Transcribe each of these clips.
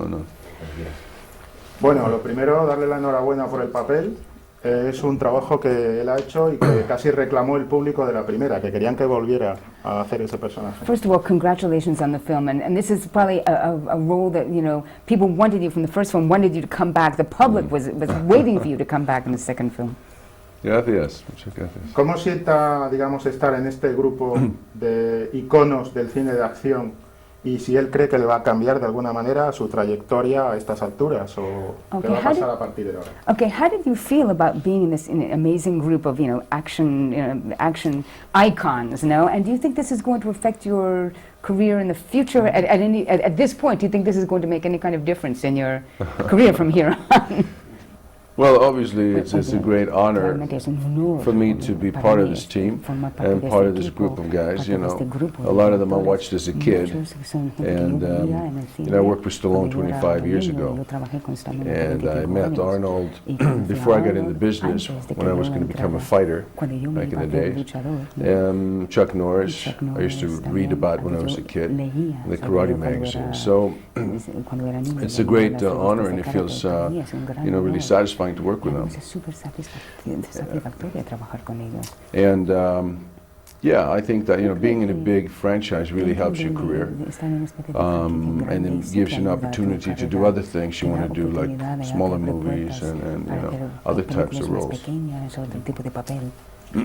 no. Bueno, lo primero, darle la enhorabuena por el papel. Es un trabajo que él ha hecho y que casi reclamó el público de la primera, que querían que volviera a hacer ese personaje. First of all, congratulations on the film, and this is probably a role that, you know, people wanted you from the first film, wanted you to come back. The public was waiting for you to come back in the second film. Gracias, muchas gracias. ¿Cómo sienta, digamos, estar en este grupo de iconos del cine de acción? Y si él cree que le va a cambiar de alguna manera su trayectoria a estas alturas, o qué va a pasar a partir de ahora. Okay, how did you feel about being in this amazing group of, you know, action icons, you know? And do you think this is going to affect your career in the future? At this point, do you think this is going to make any kind of difference in your career from here on? Well, obviously, it's a great honor for me to be part of this team and part of this group of guys. You know, a lot of them I watched as a kid, and you know, I worked with Stallone 25 years ago, and I met Arnold before I got into business when I was going to become a fighter back in the day. Chuck Norris, I used to read about when I was a kid in the karate magazine. So it's a great honor, and it feels you know, really satisfying to work with them. And yeah, I think that, you know, being in a big franchise really helps your career, and it gives you an opportunity to do other things you want to do, like smaller movies and you know, other types of roles.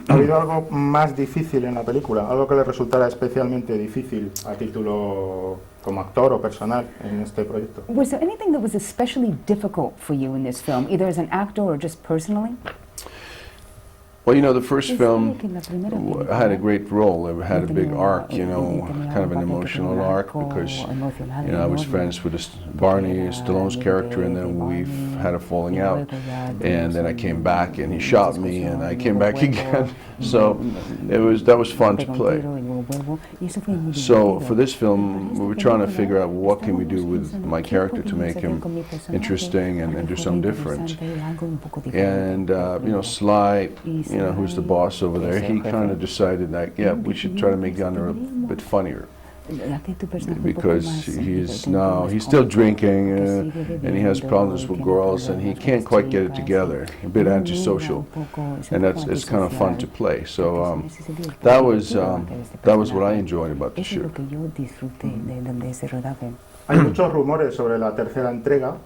¿Ha habido algo más difícil en la película? ¿Algo que le resultara especialmente difícil a título como actor o personal en este proyecto? Was there anything that was especially difficult for you in this film, either as an actor or just personally? Well, you know, the first film had a great role. It had a big arc, you know, kind of an emotional arc, because, you know, I was friends with Barney, Stallone's character, and then we've had a falling out. And then I came back, and he shot me, and I came back again. So that was fun to play. So for this film, we were trying to figure out what can we do with my character to make him interesting and do something different. And you know, Sly, you know, who's the boss over there, he kind of decided that, yeah, we should try to make Gunner a bit funnier, because he's still drinking and he has problems with girls, and he can't quite get it together, a bit antisocial, and it's kind of fun to play. So that was what I enjoyed about the shoot. Hay muchos rumores sobre la tercera entrega.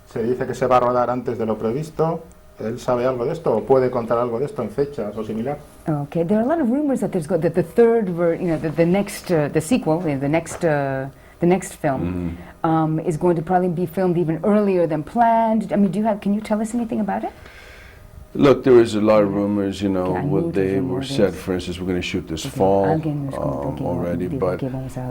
Se dice que se va a rodar antes de lo previsto. ¿Él sabe algo de esto o puede contar algo de esto en fechas o similar? Okay, there are a lot of rumors that that the third, you know, the next, the sequel, the next film, is going to probably be filmed even earlier than planned. I mean, can you tell us anything about it? Look, there was a lot of rumors, you know, what they were said, for instance, we're going to shoot this fall already, but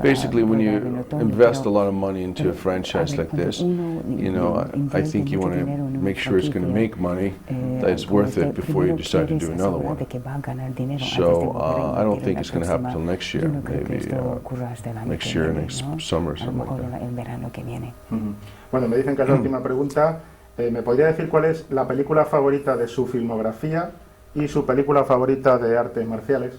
basically when you invest a lot of money into a franchise like this, you know, I think you want to make sure it's going to make money, that it's worth it before you decide to do another one. So I don't think it's going to happen until next year, maybe next year, next summer, something like that. Bueno, me dicen que es la última pregunta. ¿Me podría decir cuál es la película favorita de su filmografía y su película favorita de artes marciales?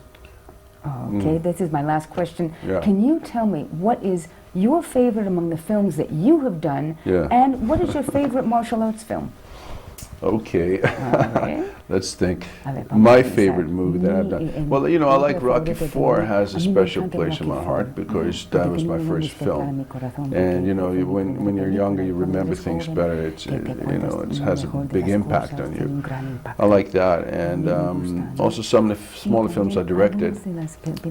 Okay, this is my last question. Yeah. Can you tell me what is your favorite among the films that you have done, and what is your favorite martial arts film? Okay, let's think. My favorite movie that I've done. Well, you know, I like Rocky IV. Has a special place in my heart because that was my first film. And you know, when you're younger, you remember things better. You know, it has a big impact on you. I like that, and also some of the smaller films I directed.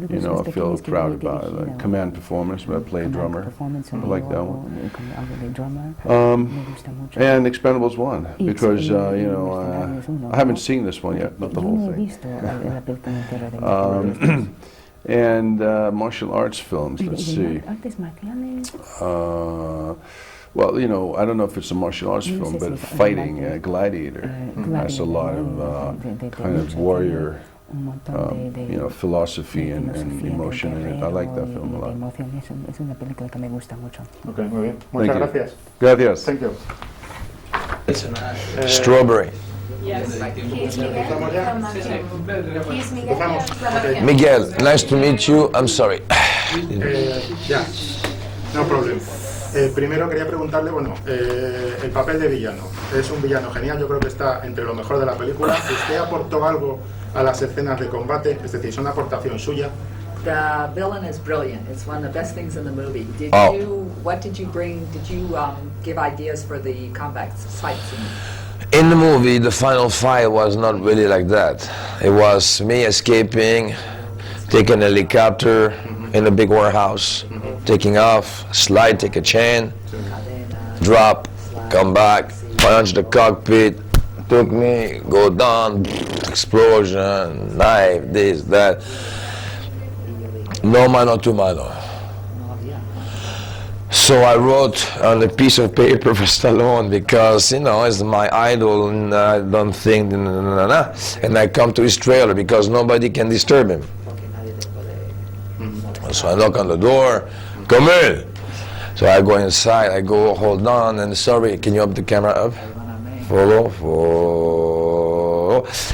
You know, I feel proud about it. Like Command Performance, where I play a drummer. I like that one. And Expendables 1, because you know, I haven't seen this one yet, not the whole thing. And martial arts films, let's see. Well, you know, I don't know if it's a martial arts film, but fighting, Gladiator, has a lot of kind of warrior, you know, philosophy and emotion in it. I like that film a lot. Okay, muy bien. Muchas gracias. Gracias. Thank you. Strawberry. Yes. Miguel, nice to meet you. I'm sorry. Yeah, no problem. Primero quería preguntarle, bueno, el papel de villano. Es un villano genial, yo creo que está entre lo mejor de la película. ¿Usted aportó algo a las escenas de combate? Es decir, ¿es una aportación suya? The villain is brilliant. It's one of the best things in the movie. What did you bring? Did you give ideas for the combat fight scene? In the movie, the final fight was not really like that. It was me escaping, taking a helicopter in a big warehouse, taking off, slide, take a chain, drop, come back, punch the cockpit, took me, go down, explosion, knife, this, that. No mano to mano. So I wrote on a piece of paper for Stallone because, you know, it's my idol and I don't think, and I come to his trailer because nobody can disturb him. So I knock on the door, come in. So I go inside, I go, hold on, and sorry, can you up the camera up? Follow.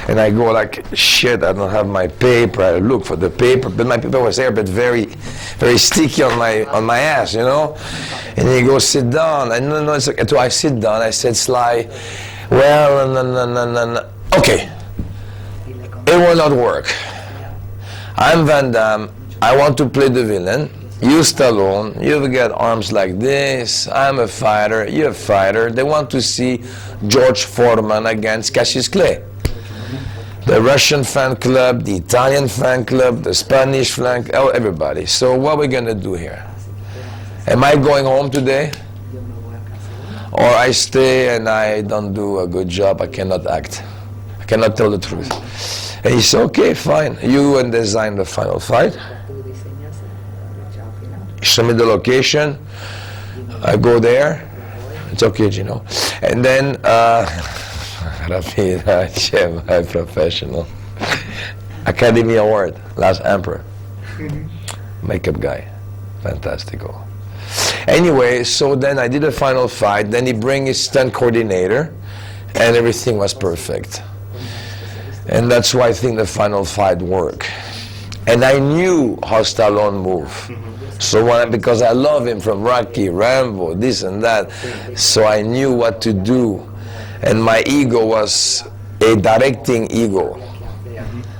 And I go like, shit, I don't have my paper. I look for the paper, but my paper was there, but very, very sticky on my ass, you know? And he goes, sit down. And no, it's okay. So I sit down, I said, Sly, well, no. Okay, it will not work. I'm Van Damme, I want to play the villain. You Stallone, you've got arms like this, I'm a fighter, you're a fighter. They want to see George Foreman against Cassius Clay. The Russian fan club, the Italian fan club, the Spanish fan club, everybody. So what are we gonna do here? Am I going home today? Or I stay and I don't do a good job, I cannot act. I cannot tell the truth. And he said, okay, fine. You and design the final fight. Show me the location. I go there. It's okay, Gino. And then, my professional. Academy Award, Last Emperor. Makeup guy. Fantastical. Anyway, so then I did a final fight. Then he bring his stunt coordinator, and everything was perfect. And that's why I think the final fight worked. And I knew how Stallone moved. So because I love him from Rocky, Rambo, this and that, so I knew what to do. And my ego was a directing ego,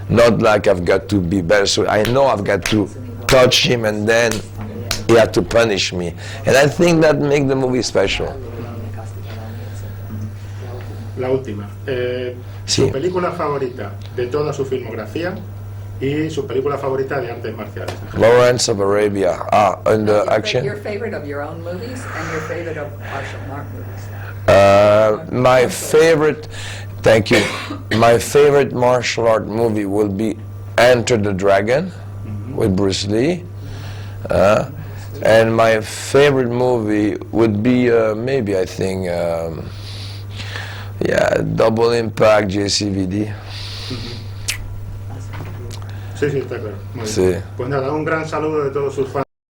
not like I've got to be better. So I know I've got to touch him and then he had to punish me. And I think that makes the movie special. La última. Su película favorita de toda su filmografía y su película favorita de artes marciales. Lawrence of Arabia. And the action. Your favorite of your own movies and your favorite of martial art movies. My favorite, thank you. My favorite martial art movie will be Enter the Dragon with Bruce Lee. And my favorite movie would be maybe I think Double Impact JCVD. Sí, está claro. Muy bien. Sí. Pues nada, un gran saludo de todos sus fans.